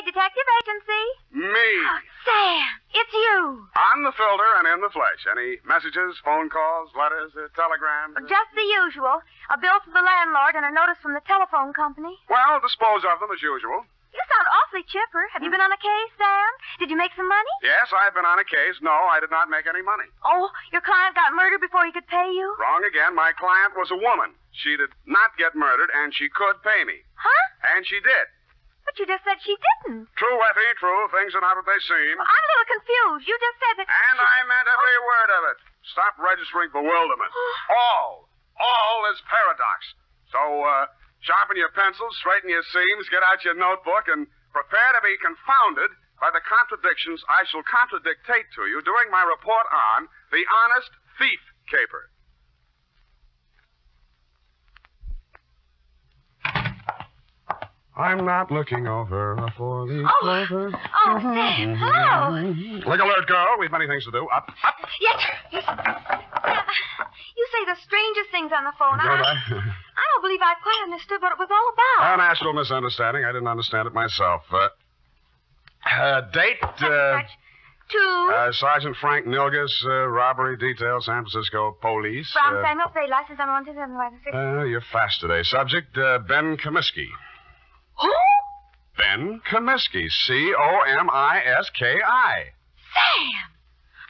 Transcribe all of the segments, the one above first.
Spade Detective Agency. Me. Oh, Sam, it's you. On the filter and in the flesh. Any messages, phone calls, letters, telegrams? Just the usual. A bill from the landlord and a notice from the telephone company. Well, dispose of them as usual. You sound awfully chipper. Have you been on a case, Sam? Did you make some money? Yes, I've been on a case. No, I did not make any money. Oh, your client got murdered before he could pay you? Wrong again. My client was a woman. She did not get murdered, and she could pay me. Huh? And she did. But you just said she didn't. True, Effie, true. Things are not what they seem. Well, I'm a little confused. You just said that... And I meant every word of it. Stop registering bewilderment. All is paradox. So, sharpen your pencils, straighten your seams, get out your notebook, and prepare to be confounded by the contradictions I shall contradictate to you during my report on the honest thief caper. I'm not looking over a four-leaf clover. Oh, Sam, hello. Look alert, girl. We've many things to do. Up. Yes, sir. Yes. You say the strangest things on the phone. Don't I? I don't believe I quite understood what it was all about. An actual misunderstanding. I didn't understand it myself. Date? To? Sergeant Frank Nilgus, robbery detail, San Francisco Police. From Samuel Spade, license number 12756. You're fast today. Subject, Ben Comiskey. Who? Ben Comiskey. Comiski. Sam!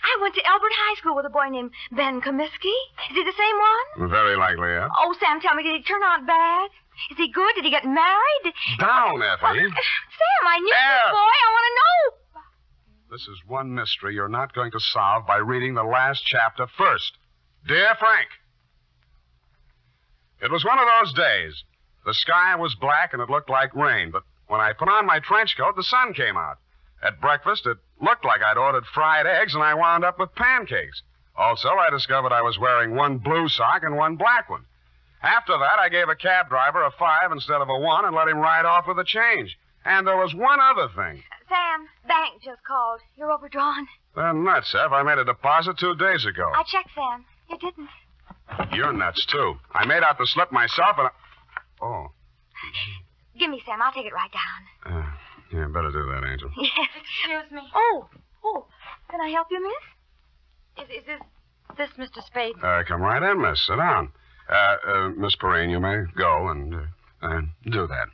I went to Elbert High School with a boy named Ben Comiskey. Is he the same one? Very likely, yeah. Oh, Sam, tell me, did he turn out bad? Is he good? Did he get married? Down, Effie. Well, Sam, I knew this boy. I want to know. This is one mystery you're not going to solve by reading the last chapter first. Dear Frank, it was one of those days. The sky was black and it looked like rain, but when I put on my trench coat, the sun came out. At breakfast, it looked like I'd ordered fried eggs, and I wound up with pancakes. Also, I discovered I was wearing one blue sock and one black one. After that, I gave a cab driver a 5 instead of a 1 and let him ride off with the change. And there was one other thing. Sam, bank just called. You're overdrawn. They're nuts, Ev. I made a deposit 2 days ago. I checked, Sam. You didn't. You're nuts, too. I made out the slip myself, and Oh. Give me, Sam. I'll take it right down. Yeah, better do that, Angel. Yes. Excuse me. Oh. Can I help you, miss? Is this Mr. Spade? Come right in, miss. Sit down. Miss Perrine, you may go and do that.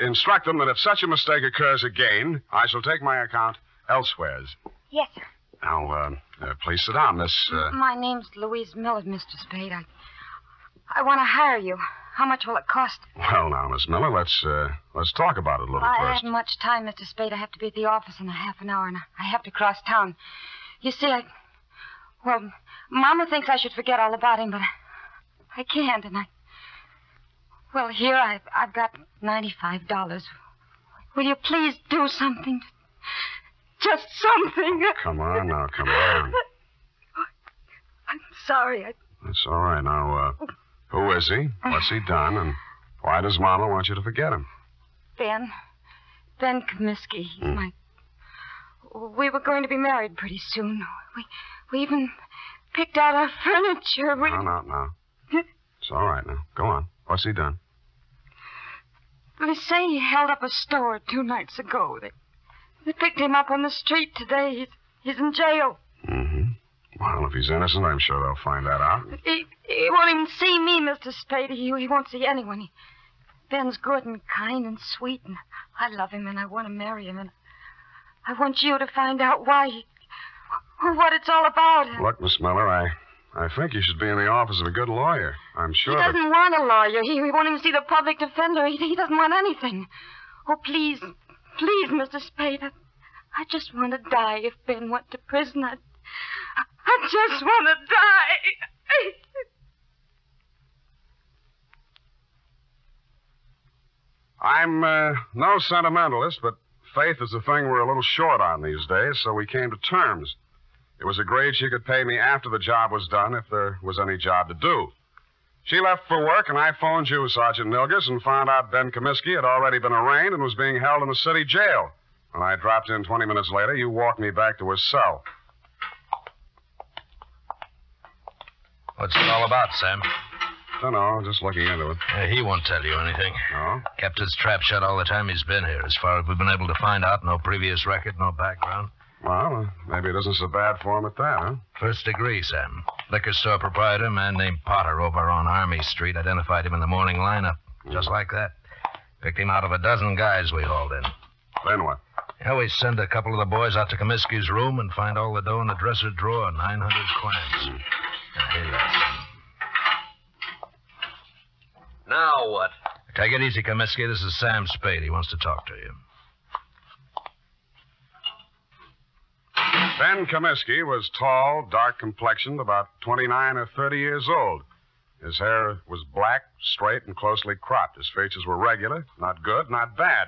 Instruct them that if such a mistake occurs again, I shall take my account elsewheres. Yes, sir. Now, please sit down, Miss... My name's Louise Miller, Mr. Spade. I want to hire you. How much will it cost? Well, now, Miss Miller, let's talk about it a little I first. haven't much time, Mr. Spade. I have to be at the office in a half an hour, and I have to cross town. You see, Well, Mama thinks I should forget all about him, but I can't, and Well, here I've got $95. Will you please do something? Just something. Come on now, come on. I'm sorry. That's all right. Now, who is he? What's he done? And why does Mama want you to forget him? Ben Comiskey. He's my... We were going to be married pretty soon. We even picked out our furniture. No. It's all right now. Go on. What's he done? They say he held up a store 2 nights ago. They picked him up on the street today. He's in jail. Mm-hmm. Well, if he's innocent, I'm sure they'll find that out. He won't even see me, Mr. Spade. He won't see anyone. Ben's good and kind and sweet, and I love him, and I want to marry him, and I want you to find out why what it's all about. Look, Miss Miller, I think you should be in the office of a good lawyer. I'm sure He doesn't want a lawyer. He won't even see the public defender. He doesn't want anything. Oh, please, Mr. Spade. I just want to die if Ben went to prison. I just want to die. I'm no sentimentalist, but faith is the thing we're a little short on these days, so we came to terms. It was agreed she could pay me after the job was done if there was any job to do. She left for work, and I phoned you, Sergeant Nilgus, and found out Ben Comiskey had already been arraigned and was being held in the city jail. When I dropped in 20 minutes later, you walked me back to his cell. What's it all about, Sam? Nothing, no. Just looking into it. He won't tell you anything. No? Kept his trap shut all the time he's been here. As far as we've been able to find out, no previous record, no background. Well, maybe it isn't so bad for him at that, huh? First degree, Sam. Liquor store proprietor, a man named Potter over on Army Street, identified him in the morning lineup. Just like that. Picked him out of a dozen guys we hauled in. Then what? Yeah, we send a couple of the boys out to Comiskey's room and find all the dough in the dresser drawer, 900 clams. Now, here you are, Sam. Now what? Take it easy, Comiskey. This is Sam Spade. He wants to talk to you. Ben Comiskey was tall, dark-complexioned, about 29 or 30 years old. His hair was black, straight, and closely cropped. His features were regular, not good, not bad.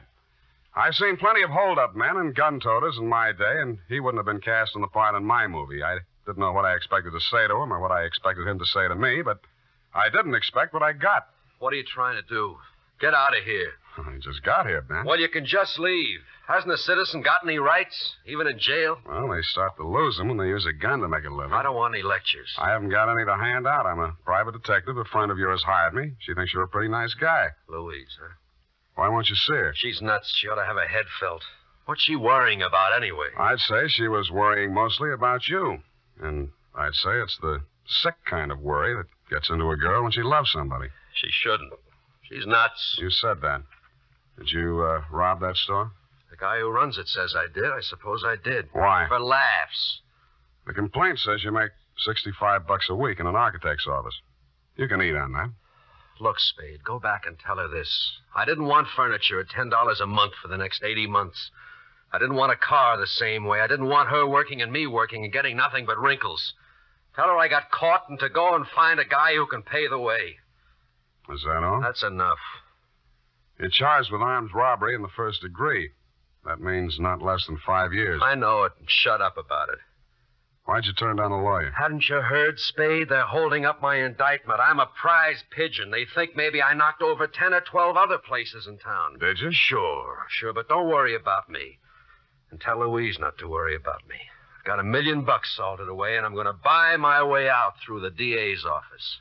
I've seen plenty of hold-up men and gun-toters in my day, and he wouldn't have been cast in the part in my movie. I didn't know what I expected to say to him or what I expected him to say to me, but I didn't expect what I got. What are you trying to do? Get out of here. I just got here, Ben. Well, you can just leave. Hasn't a citizen got any rights, even in jail? Well, they start to lose them when they use a gun to make a living. I don't want any lectures. I haven't got any to hand out. I'm a private detective. A friend of yours hired me. She thinks you're a pretty nice guy. Louise, huh? Why won't you see her? She's nuts. She ought to have her head felt. What's she worrying about anyway? I'd say she was worrying mostly about you. And I'd say it's the sick kind of worry that gets into a girl when she loves somebody. She shouldn't. She's nuts. You said that. Did you rob that store? The guy who runs it says I did. I suppose I did. Why? For laughs. The complaint says you make $65 a week in an architect's office. You can eat on that. Look, Spade, go back and tell her this. I didn't want furniture at $10 a month for the next 80 months. I didn't want a car the same way. I didn't want her working and me working and getting nothing but wrinkles. Tell her I got caught and to go and find a guy who can pay the way. Is that all? That's enough. You're charged with armed robbery in the first degree. That means not less than 5 years. I know it. Shut up about it. Why'd you turn down a lawyer? Hadn't you heard, Spade? They're holding up my indictment. I'm a prize pigeon. They think maybe I knocked over 10 or 12 other places in town. Did you? Sure, but don't worry about me. And tell Louise not to worry about me. I've got $1 million salted away, and I'm going to buy my way out through the DA's office.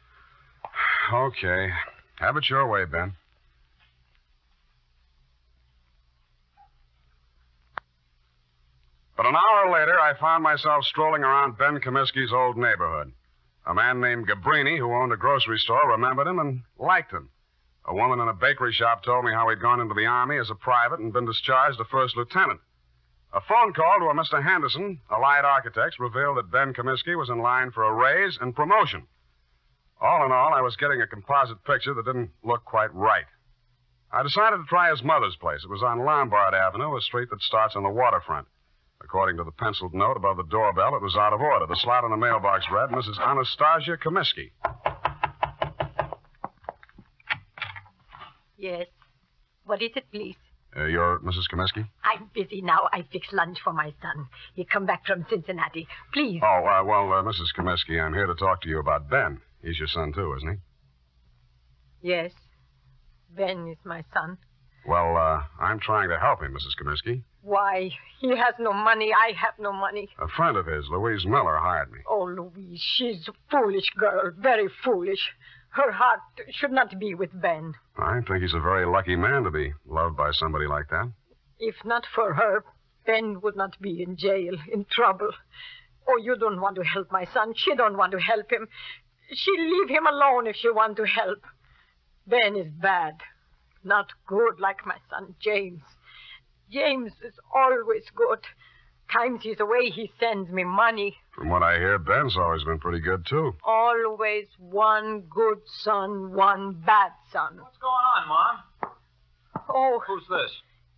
Okay. Have it your way, Ben. But an hour later, I found myself strolling around Ben Comiskey's old neighborhood. A man named Gabrini, who owned a grocery store, remembered him and liked him. A woman in a bakery shop told me how he'd gone into the Army as a private and been discharged a first lieutenant. A phone call to a Mr. Henderson, Allied Architects, revealed that Ben Comiskey was in line for a raise and promotion. All in all, I was getting a composite picture that didn't look quite right. I decided to try his mother's place. It was on Lombard Avenue, a street that starts on the waterfront. According to the penciled note above the doorbell, it was out of order. The slot on the mailbox read, Mrs. Anastasia Comiskey. Yes. What is it, please? You're Mrs. Comiskey? I'm busy now. I fix lunch for my son. He come back from Cincinnati. Please. Oh, Mrs. Comiskey, I'm here to talk to you about Ben. He's your son, too, isn't he? Yes. Ben is my son. Well, I'm trying to help him, Mrs. Comiskey. Why? He has no money. I have no money. A friend of his, Louise Miller, hired me. Oh, Louise, she's a foolish girl. Very foolish. Her heart should not be with Ben. I think he's a very lucky man to be loved by somebody like that. If not for her, Ben would not be in jail, in trouble. Oh, you don't want to help my son. She don't want to help him. She'll leave him alone if she want to help. Ben is bad. Not good like my son, James. James is always good. Times he's away, he sends me money. From what I hear, Ben's always been pretty good, too. Always one good son, one bad son. What's going on, Mom? Oh. Who's this?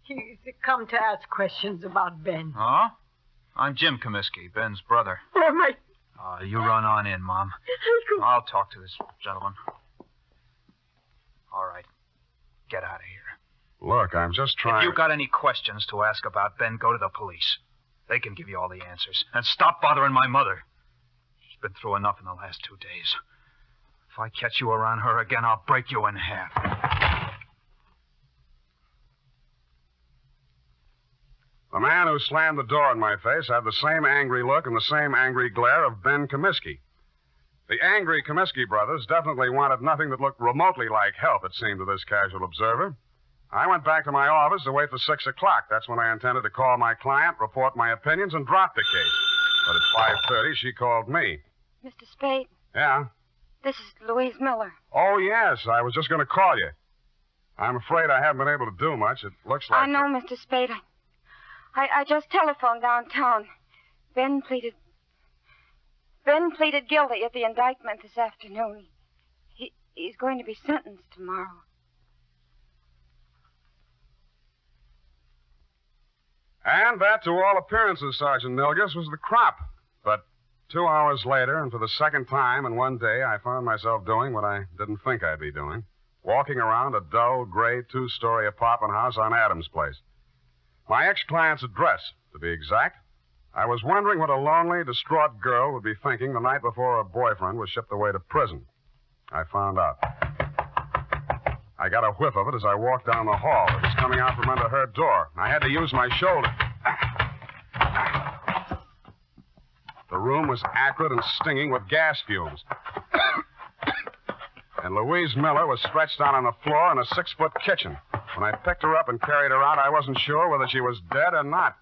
He's come to ask questions about Ben. Huh? I'm Jim Comiskey, Ben's brother. Oh, my... You run on in, Mom. I'll talk to this gentleman. All right. Get out of here. Look, I'm just trying... If you've got any questions to ask about Ben, go to the police. They can give you all the answers. And stop bothering my mother. She's been through enough in the last 2 days. If I catch you around her again, I'll break you in half. The man who slammed the door in my face had the same angry look and the same angry glare of Ben Comiskey. The angry Comiskey brothers definitely wanted nothing that looked remotely like help, it seemed to this casual observer. I went back to my office to wait for 6 o'clock. That's when I intended to call my client, report my opinions, and drop the case. But at 5:30, she called me. Mr. Spade, Yeah? this is Louise Miller. Oh, yes. I was just going to call you. I'm afraid I haven't been able to do much. It looks like... I know, Mr. Spade. I just telephoned downtown. Ben pleaded guilty at the indictment this afternoon. He's going to be sentenced tomorrow. And that, to all appearances, Sergeant Milgus, was the crop. But 2 hours later, and for the second time in one day, I found myself doing what I didn't think I'd be doing. Walking around a dull, gray, 2-story apartment house on Adams Place. My ex-client's address, to be exact. I was wondering what a lonely, distraught girl would be thinking the night before her boyfriend was shipped away to prison. I found out. I got a whiff of it as I walked down the hall. It was coming out from under her door. I had to use my shoulder. The room was acrid and stinging with gas fumes. And Louise Miller was stretched out on the floor in a 6-foot kitchen. When I picked her up and carried her out, I wasn't sure whether she was dead or not.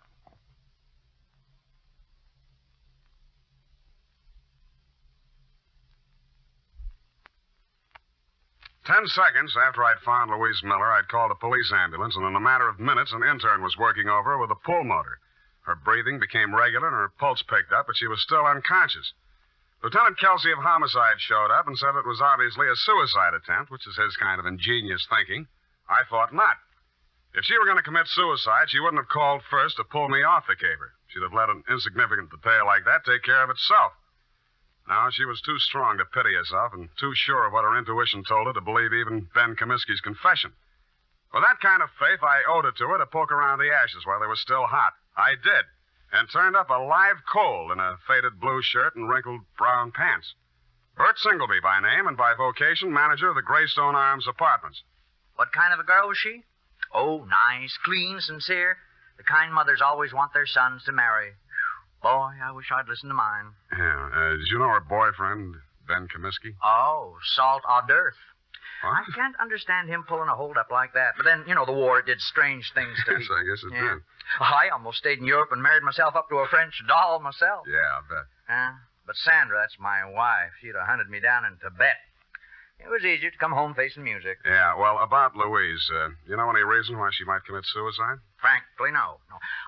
Ten seconds after I'd found Louise Miller, I'd called a police ambulance, and in a matter of minutes, an intern was working over her with a pull motor. Her breathing became regular, and her pulse picked up, but she was still unconscious. Lieutenant Kelsey of Homicide showed up and said it was obviously a suicide attempt, which is his kind of ingenious thinking. I thought not. If she were going to commit suicide, she wouldn't have called first to pull me off the caper. She'd have let an insignificant detail like that take care of itself. No, she was too strong to pity herself and too sure of what her intuition told her to believe even Ben Comiskey's confession. With that kind of faith, I owed it to her to poke around the ashes while they were still hot. I did, and turned up a live coal in a faded blue shirt and wrinkled brown pants. Bert Singleby by name and by vocation, manager of the Greystone Arms Apartments. What kind of a girl was she? Oh, nice, clean, sincere. The kind mothers always want their sons to marry. Boy, I wish I'd listened to mine. Yeah, did you know her boyfriend, Ben Comiskey? Oh, salt hors d'oeuvre. What? I can't understand him pulling a hold-up like that. But then, the war did strange things to me. Yes, I guess it did. I almost stayed in Europe and married myself up to a French doll myself. Yeah, I bet. But Sandra, that's my wife. She'd have hunted me down in Tibet. It was easier to come home facing music. Yeah, well, about Louise, you know any reason why she might commit suicide? Frankly, no.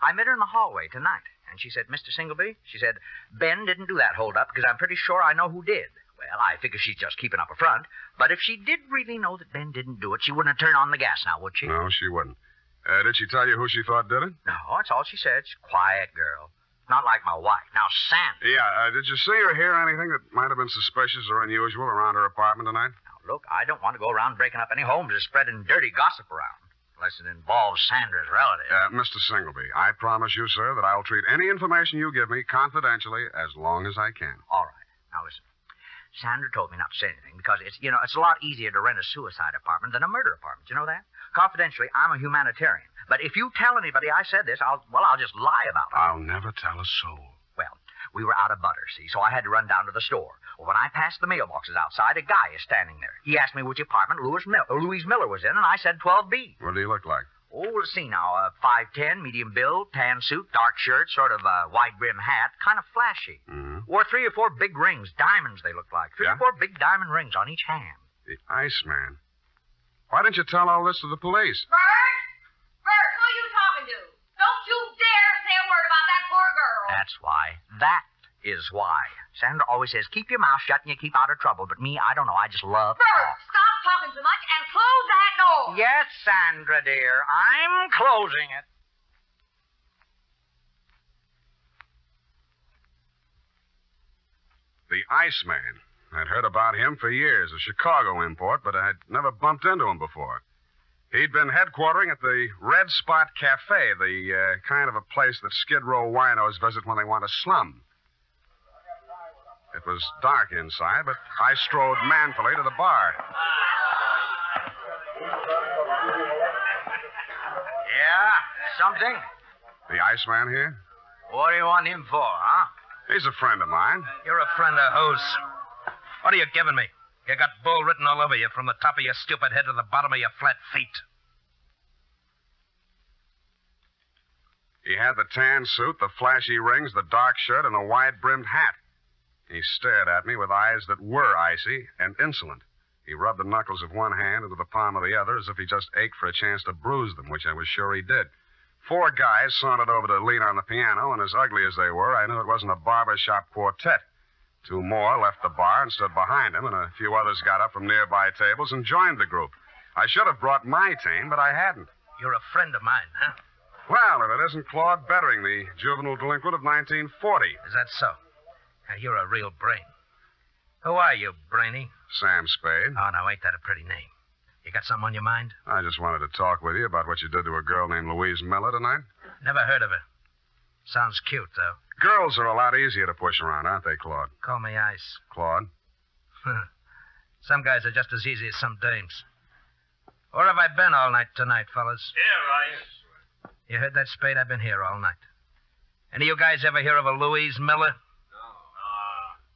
I met her in the hallway tonight. And she said, Mr. Singleby, she said, Ben didn't do that hold-up because I'm pretty sure I know who did. Well, I figure she's just keeping up a front. But if she did really know that Ben didn't do it, she wouldn't have turned on the gas now, would she? No, she wouldn't. Did she tell you who she thought did it? No, that's all she said. She's a quiet girl. Not like my wife. Now, Sandra. Yeah, did you see or hear anything that might have been suspicious or unusual around her apartment tonight? Now, look, I don't want to go around breaking up any homes or spreading dirty gossip around. Unless it involves Sandra's relative. Mr. Singleby, I promise you, sir, that I'll treat any information you give me confidentially as long as I can. All right. Now, listen. Sandra told me not to say anything because it's a lot easier to rent a suicide apartment than a murder apartment. You know that? Confidentially, I'm a humanitarian. But if you tell anybody I said this, I'll just lie about it. I'll never tell a soul. Well, we were out of butter, see, so I had to run down to the store. Well, when I passed the mailboxes outside, a guy is standing there. He asked me which apartment Louise Miller was in, and I said 12B. What do you look like? Oh, let's see now. 5'10", medium build, tan suit, dark shirt, sort of a wide brim hat, kind of flashy. Mm-hmm. Wore 3 or 4 big rings, diamonds they looked like. 3 or 4 big diamond rings on each hand. The Iceman. Why didn't you tell all this to the police? Bert? Bert, who are you talking to? Don't you dare say a word about that poor girl. That's why. That is why. Sandra always says, keep your mouth shut and you keep out of trouble. But me, I don't know. I just love Bert, talk. stop talking too much and close that door. Yes, Sandra, dear. I'm closing it. The Iceman. I'd heard about him for years, a Chicago import, but I'd never bumped into him before. He'd been headquartering at the Red Spot Cafe, the kind of a place that Skid Row winos visit when they want to slum. It was dark inside, but I strode manfully to the bar. Yeah, something? The Iceman here? What do you want him for, huh? He's a friend of mine. You're a friend of whose? What are you giving me? You got bull written all over you from the top of your stupid head to the bottom of your flat feet. He had the tan suit, the flashy rings, the dark shirt, and a wide-brimmed hat. He stared at me with eyes that were icy and insolent. He rubbed the knuckles of one hand into the palm of the other as if he just ached for a chance to bruise them, which I was sure he did. 4 guys sauntered over to lean on the piano, and as ugly as they were, I knew it wasn't a barbershop quartet. 2 more left the bar and stood behind him, and a few others got up from nearby tables and joined the group. I should have brought my team, but I hadn't. You're a friend of mine, huh? Well, if it isn't Claude Bettering, the juvenile delinquent of 1940. Is that so? You're a real brain. Who are you, Brainy? Sam Spade. Oh, now, ain't that a pretty name? You got something on your mind? I just wanted to talk with you about what you did to a girl named Louise Miller tonight. Never heard of her. Sounds cute, though. Girls are a lot easier to push around, aren't they, Claude? Call me Ice. Claude? Some guys are just as easy as some dames. Where have I been all night tonight, fellas? Here, Ice. You heard that, Spade? I've been here all night. Any of you guys ever hear of a Louise Miller?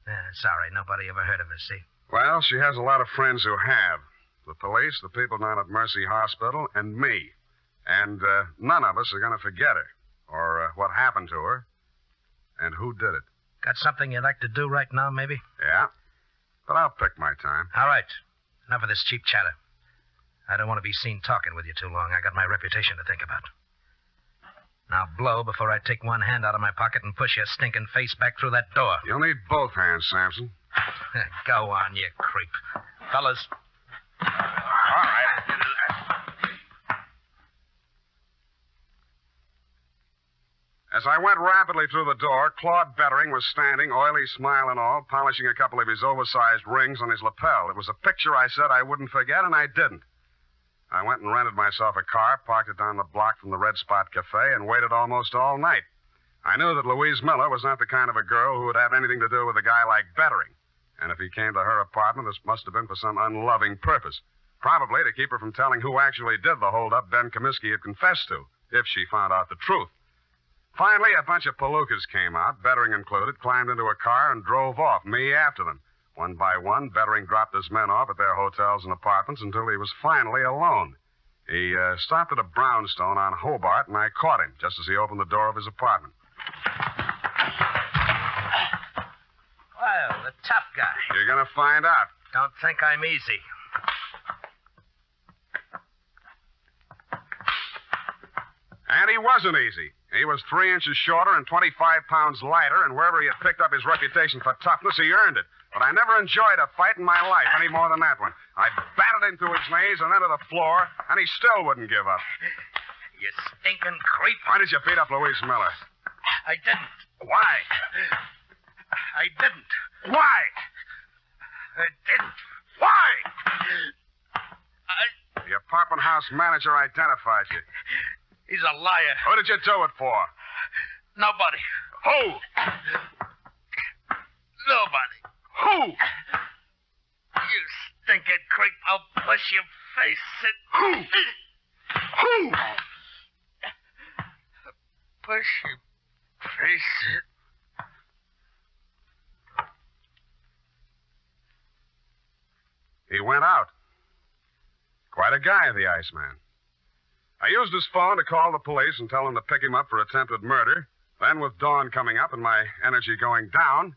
No. Sorry, nobody ever heard of her, see? Well, she has a lot of friends who have. The police, the people down at Mercy Hospital, and me. And none of us are going to forget her, or what happened to her, and who did it. Got something you'd like to do right now, maybe? Yeah, but I'll pick my time. All right. Enough of this cheap chatter. I don't want to be seen talking with you too long. I got my reputation to think about. Now blow before I take one hand out of my pocket and push your stinking face back through that door. You'll need both hands, Samson. Go on, you creep. Fellas. All right. As I went rapidly through the door, Claude Bettering was standing, oily smile and all, polishing a couple of his oversized rings on his lapel. It was a picture I said I wouldn't forget, and I didn't. I went and rented myself a car, parked it down the block from the Red Spot Cafe, and waited almost all night. I knew that Louise Miller was not the kind of a girl who would have anything to do with a guy like Bettering. And if he came to her apartment, this must have been for some unloving purpose. Probably to keep her from telling who actually did the holdup Ben Comiskey had confessed to, if she found out the truth. Finally, a bunch of palookas came out, Bettering included, climbed into a car and drove off, me after them. One by one, Bettering dropped his men off at their hotels and apartments until he was finally alone. He stopped at a brownstone on Hobart, and I caught him just as he opened the door of his apartment. Well, the tough guy. You're going to find out. Don't think I'm easy. And he wasn't easy. He was 3 inches shorter and 25 pounds lighter, and wherever he had picked up his reputation for toughness, he earned it. But I never enjoyed a fight in my life any more than that one. I battered him to his knees and then to the floor, and he still wouldn't give up. You stinking creep. Why did you beat up Louise Miller? I didn't. Why? I didn't. Why? I didn't. Why? The apartment house manager identified you. He's a liar. Who did you do it for? Nobody. Who? Nobody. Who? You stinking creep. I'll push your face it. Who? Who? Push your face it. He went out. Quite a guy, the Iceman. I used his phone to call the police and tell them to pick him up for attempted murder. Then, with dawn coming up and my energy going down,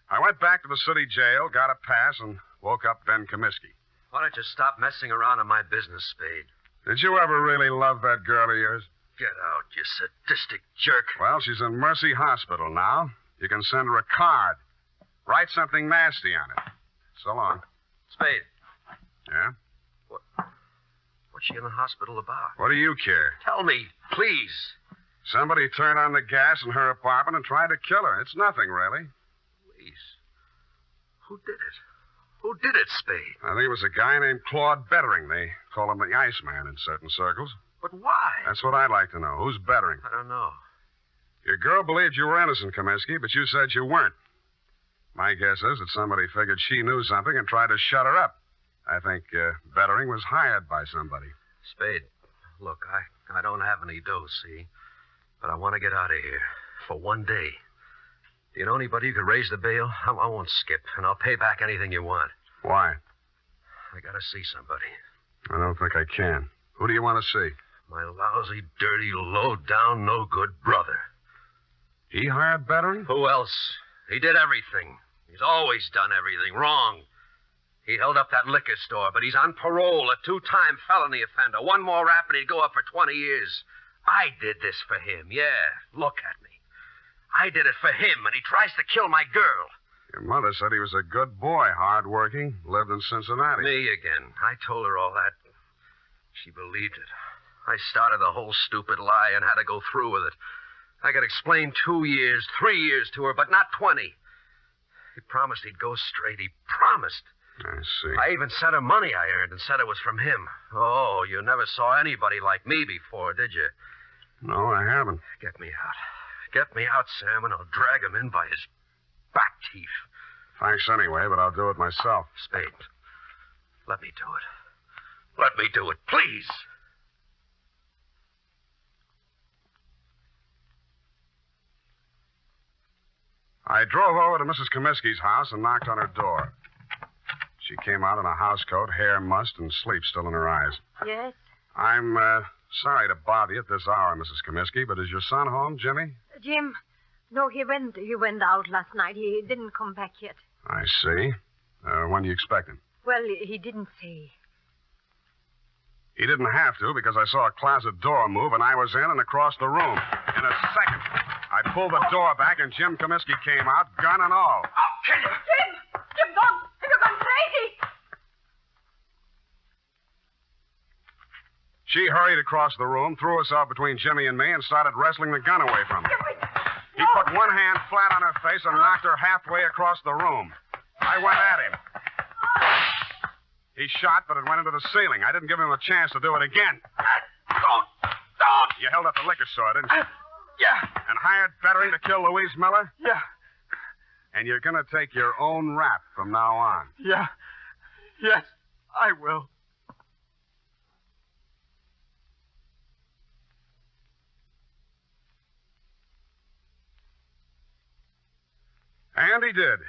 I went back to the city jail, got a pass, and woke up Ben Comiskey. Why don't you stop messing around in my business, Spade? Did you ever really love that girl of yours? Get out, you sadistic jerk. Well, she's in Mercy Hospital now. You can send her a card. Write something nasty on it. So long. Spade. Yeah? What's she in the hospital about? What do you care? Tell me, please. Somebody turned on the gas in her apartment and tried to kill her. It's nothing, really. Please. Who did it? Who did it, Spade? I think it was a guy named Claude Bettering. They call him the Iceman in certain circles. But why? That's what I'd like to know. Who's Bettering? I don't know. Your girl believed you were innocent, Comiskey, but you said you weren't. My guess is that somebody figured she knew something and tried to shut her up. I think Bettering was hired by somebody. Spade, look, I don't have any dough, see? But I want to get out of here for one day. You know anybody who could raise the bail? I won't skip, and I'll pay back anything you want. Why? I gotta see somebody. I don't think I can. Who do you want to see? My lousy, dirty, low-down, no-good brother. He hired Bettering? Who else? He did everything. He's always done everything wrong. He held up that liquor store, but he's on parole, a 2-time felony offender. One more rap and he'd go up for 20 years. I did this for him, yeah. Look at me. I did it for him, and he tries to kill my girl. Your mother said he was a good boy, hard-working, lived in Cincinnati. Me again. I told her all that. She believed it. I started the whole stupid lie and had to go through with it. I could explain 2 years, 3 years to her, but not 20. He promised he'd go straight. He promised. I see. I even sent her money I earned and said it was from him. Oh, you never saw anybody like me before, did you? No, I haven't. Get me out. Get me out, Sam, and I'll drag him in by his back teeth. Thanks anyway, but I'll do it myself. Spade, let me do it. Let me do it, please. I drove over to Mrs. Comiskey's house and knocked on her door. She came out in a housecoat, hair mussed, and sleep still in her eyes. Yes? I'm sorry to bother you at this hour, Mrs. Comiskey, but is your son home, Jimmy? Jim, no, he went out last night. He didn't come back yet. I see. When do you expect him? Well, he didn't say. He didn't have to because I saw a closet door move and I was in and across the room. In a second, I pulled the door back and Jim Comiskey came out, gun and all. I'll kill you! Jim, don't! You've gone crazy! She hurried across the room, threw herself between Jimmy and me, and started wrestling the gun away from me. He put one hand flat on her face and knocked her halfway across the room. I went at him. He shot, but it went into the ceiling. I didn't give him a chance to do it again. Don't! You held up the liquor store, didn't you? Yeah. And hired Bettering to kill Louise Miller? Yeah. And you're going to take your own rap from now on? Yeah. Yes, I will. And he did.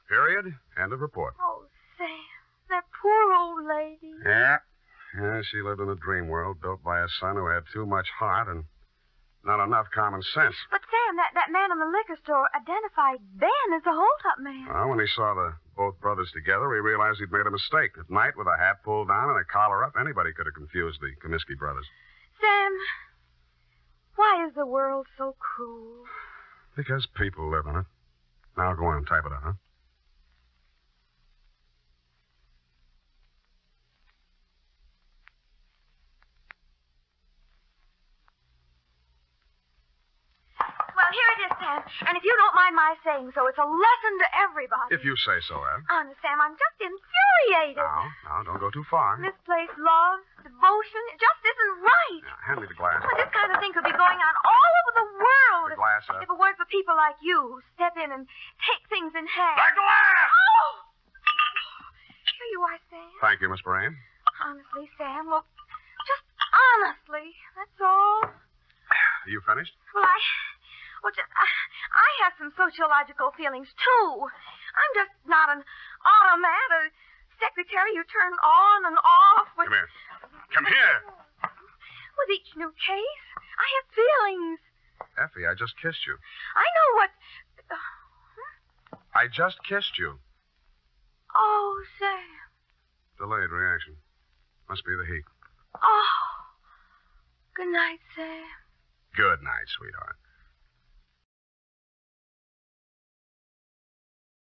Period. End of report. Oh, Sam, that poor old lady. Yeah. Yeah, she lived in a dream world built by a son who had too much heart and not enough common sense. But, Sam, that man in the liquor store identified Ben as the hold-up man. Well, when he saw both brothers together, he realized he'd made a mistake. At night, with a hat pulled down and a collar up, anybody could have confused the Comiskey brothers. Sam, why is the world so cruel? Because people live in it. Now go on, type it up, huh? Well, here it is, Sam. And if you don't mind my saying so, it's a lesson to everybody. If you say so, Ed. Honest, Sam, I'm just infuriated. Now, don't go too far. Misplaced love, devotion, it just isn't right. Now, hand me the glass. Well, this kind of thing could be going on all over the world. The glass, If it weren't for people like you who step in and take things in hand. The glass! Oh! Here you are, Sam. Thank you, Miss Brain. Honestly, Sam, look, just honestly, that's all. Are you finished? Well, I have some sociological feelings, too. I'm just not an automat, a secretary you turn on and off with... Come here. Come here. With each new case, I have feelings. Effie, I just kissed you. I know what... I just kissed you. Oh, Sam. Delayed reaction. Must be the heat. Oh. Good night, Sam. Good night, sweetheart.